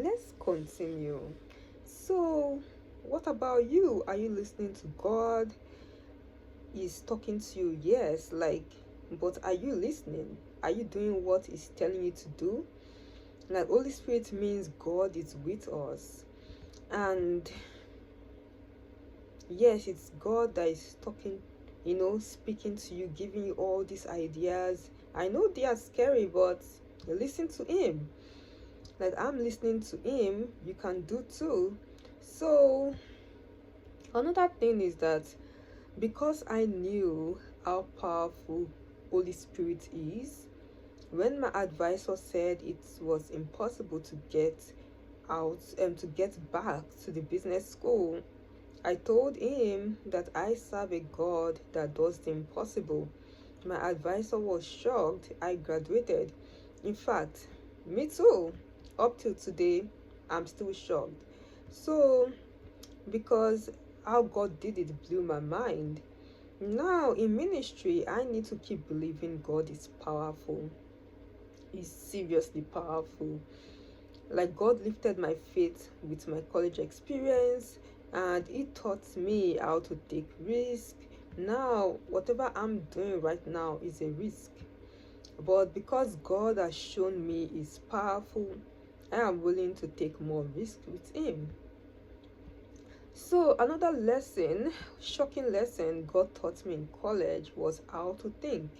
let's continue. So, what about you? Are you listening to God? Is talking to you? Yes, but are you listening? Are you doing what He's telling you to do? Like, Holy Spirit means God is with us. And yes, it's God that is talking, speaking to you, giving you all these ideas. I know they are scary, but listen to Him. Like, I'm listening to Him, you can do too. So, another thing is that because I knew how powerful Holy Spirit is, when my advisor said it was impossible to get to get back to the business school, I told him that I serve a God that does the impossible. My advisor was shocked I graduated. In fact, me too. Up till today, I'm still shocked. So, because how God did it blew my mind. Now, in ministry, I need to keep believing God is powerful. He's seriously powerful. Like, God lifted my faith with my college experience, and He taught me how to take risk. Now, whatever I'm doing right now is a risk. But because God has shown me He's powerful, I am willing to take more risk with Him. So, another lesson, shocking lesson God taught me in college was how to think.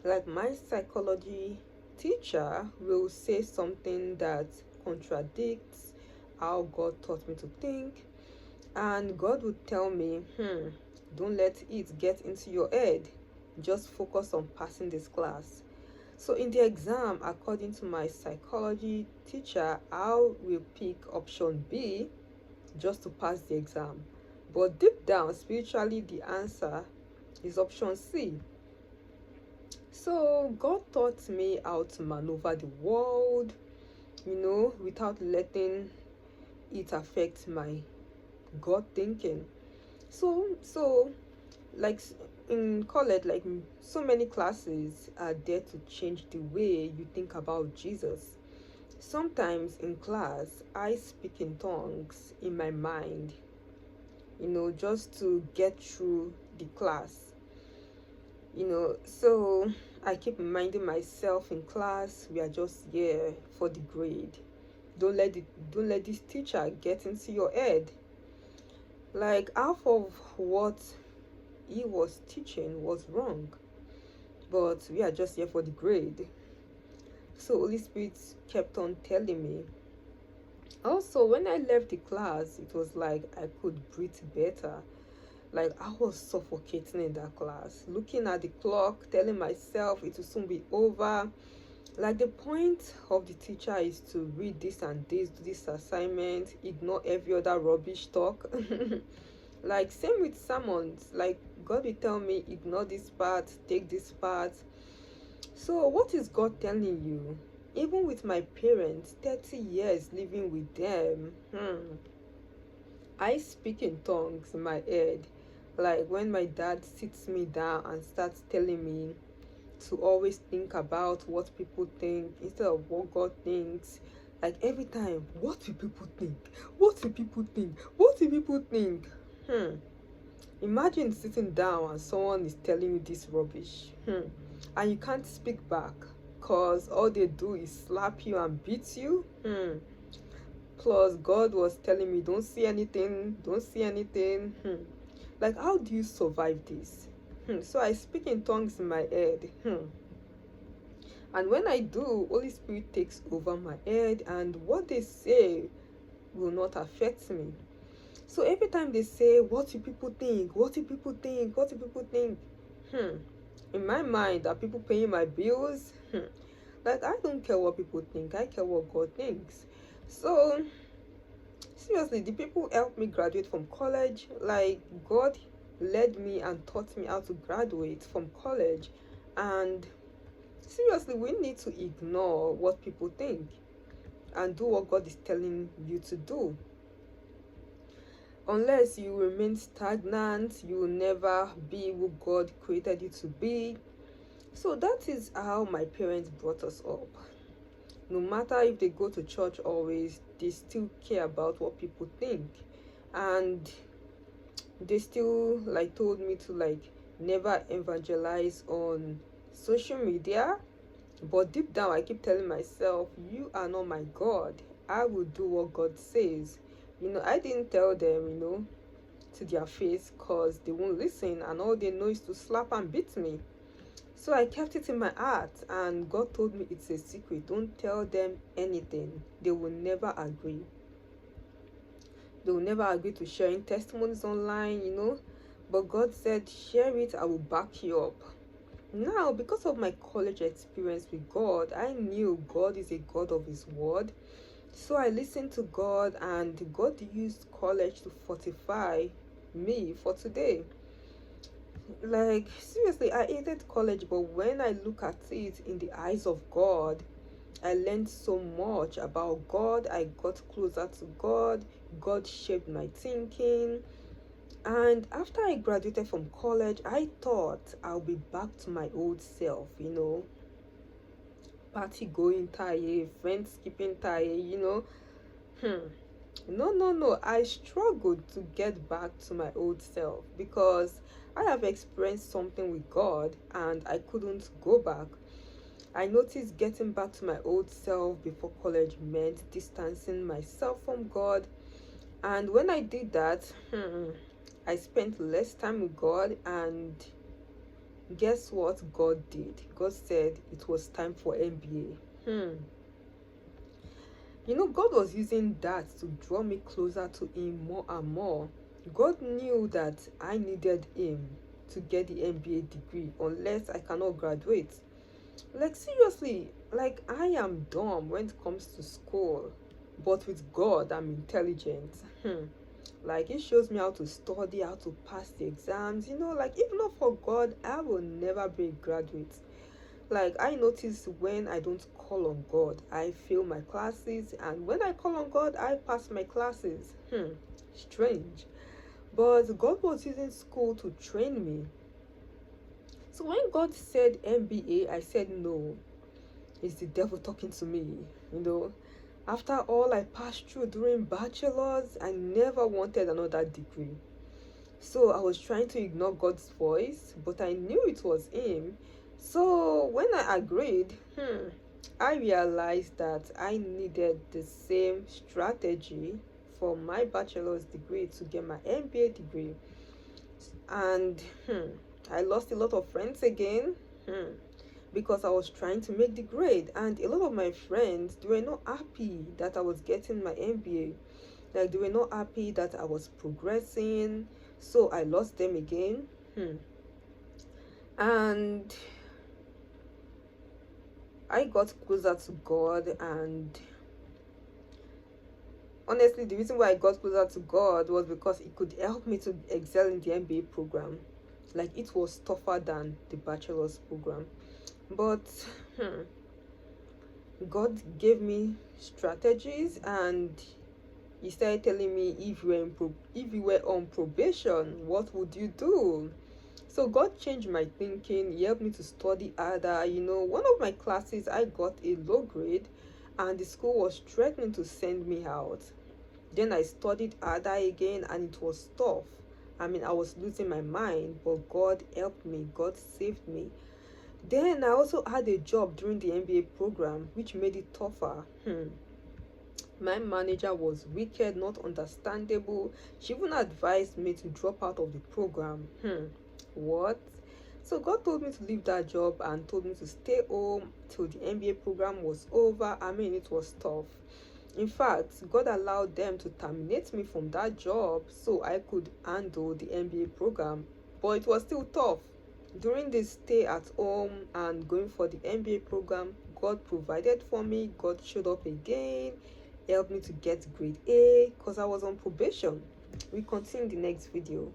Like, my psychology teacher will say something that contradicts how God taught me to think, and God would tell me, don't let it get into your head, just focus on passing this class. So in the exam, according to my psychology teacher, I will pick option B just to pass the exam. But deep down, spiritually, the answer is option C. So God taught me how to maneuver the world, without letting it affect my God thinking. So like in college, like so many classes are there to change the way you think about Jesus. Sometimes in class, I speak in tongues in my mind, just to get through the class. So I keep reminding myself in class, we are just here for the grade. Don't let this teacher get into your head. Like, half of what he was teaching was wrong, but we are just here for the grade. So Holy Spirit kept on telling me. Also, when I left the class, it was like I could breathe better. Like, I was suffocating in that class, looking at the clock, telling myself it will soon be over. Like, the point of the teacher is to read this and this, do this assignment, ignore every other rubbish talk. Like, same with sermons. Like, God will tell me, ignore this part, take this part. So what is God telling you? Even with my parents, 30 years living with them, I speak in tongues in my head. Like, when my dad sits me down and starts telling me to always think about what people think instead of what God thinks. Like, every time, what will people think? What will people think? What will people think? Imagine sitting down and someone is telling you this rubbish, and you can't speak back because all they do is slap you and beat you. Plus, God was telling me, don't see anything, don't see anything. Like, how do you survive this? So I speak in tongues in my head. And when I do, Holy Spirit takes over my head, and what they say will not affect me. So every time they say, what do people think? What do people think? What do people think? In my mind, are people paying my bills? Like, I don't care what people think. I care what God thinks. So, seriously, the people helped me graduate from college. Like, God led me and taught me how to graduate from college. And seriously, we need to ignore what people think and do what God is telling you to do. Unless you remain stagnant, you will never be who God created you to be. So that is how my parents brought us up. No matter if they go to church always, they still care about what people think. And they still like told me to like never evangelize on social media. But deep down I keep telling myself, you are not my God. I will do what God says. I didn't tell them, to their face, because they won't listen and all they know is to slap and beat me. So I kept it in my heart, and God told me it's a secret. Don't tell them anything. They will never agree. They will never agree to sharing testimonies online. But God said, share it, I will back you up. Now, because of my college experience with God, I knew God is a God of His word. So I listened to God, and God used college to fortify me for today. Like, seriously, I hated college, but when I look at it in the eyes of God, I learned so much about God. I got closer to God. God shaped my thinking. And after I graduated from college, I thought I'll be back to my old self, party going tired, friends skipping tired. No, no, no. I struggled to get back to my old self because I have experienced something with God and I couldn't go back. I noticed getting back to my old self before college meant distancing myself from God. And when I did that, I spent less time with God, and guess what God did? God said it was time for MBA. God was using that to draw me closer to Him more and more. God knew that I needed Him to get the MBA degree unless I cannot graduate. Like, seriously, like, I am dumb when it comes to school, but with God, I'm intelligent. Like, He shows me how to study, how to pass the exams. Like, if not for God, I will never be a graduate. Like, I notice when I don't call on God, I fail my classes, and when I call on God, I pass my classes. Strange. But God was using school to train me. So when God said MBA, I said no. It's the devil talking to me. After all I passed through during bachelor's, I never wanted another degree. So I was trying to ignore God's voice, but I knew it was Him. So when I agreed, I realized that I needed the same strategy for my bachelor's degree to get my MBA degree. And I lost a lot of friends again. Because I was trying to make the grade, and a lot of my friends, they were not happy that I was getting my MBA. Like, they were not happy that I was progressing, so I lost them again. And I got closer to God, and honestly, the reason why I got closer to God was because it could help me to excel in the MBA program. Like, it was tougher than the bachelor's program, but God gave me strategies, and He started telling me, if you were on probation, what would you do? So God changed my thinking. He helped me to study harder. One of my classes I got a low grade, and the school was threatening to send me out. Then I studied harder again, and it was tough. I was losing my mind, but God helped me. God saved me. Then I also had a job during the MBA program, which made it tougher. My manager was wicked, not understandable. She even advised me to drop out of the program. What? So God told me to leave that job and told me to stay home till the MBA program was over. It was tough. In fact, God allowed them to terminate me from that job so I could handle the MBA program. But it was still tough. During this stay at home and going for the MBA program, God provided for me. God showed up again, helped me to get grade A because I was on probation. We continue in the next video.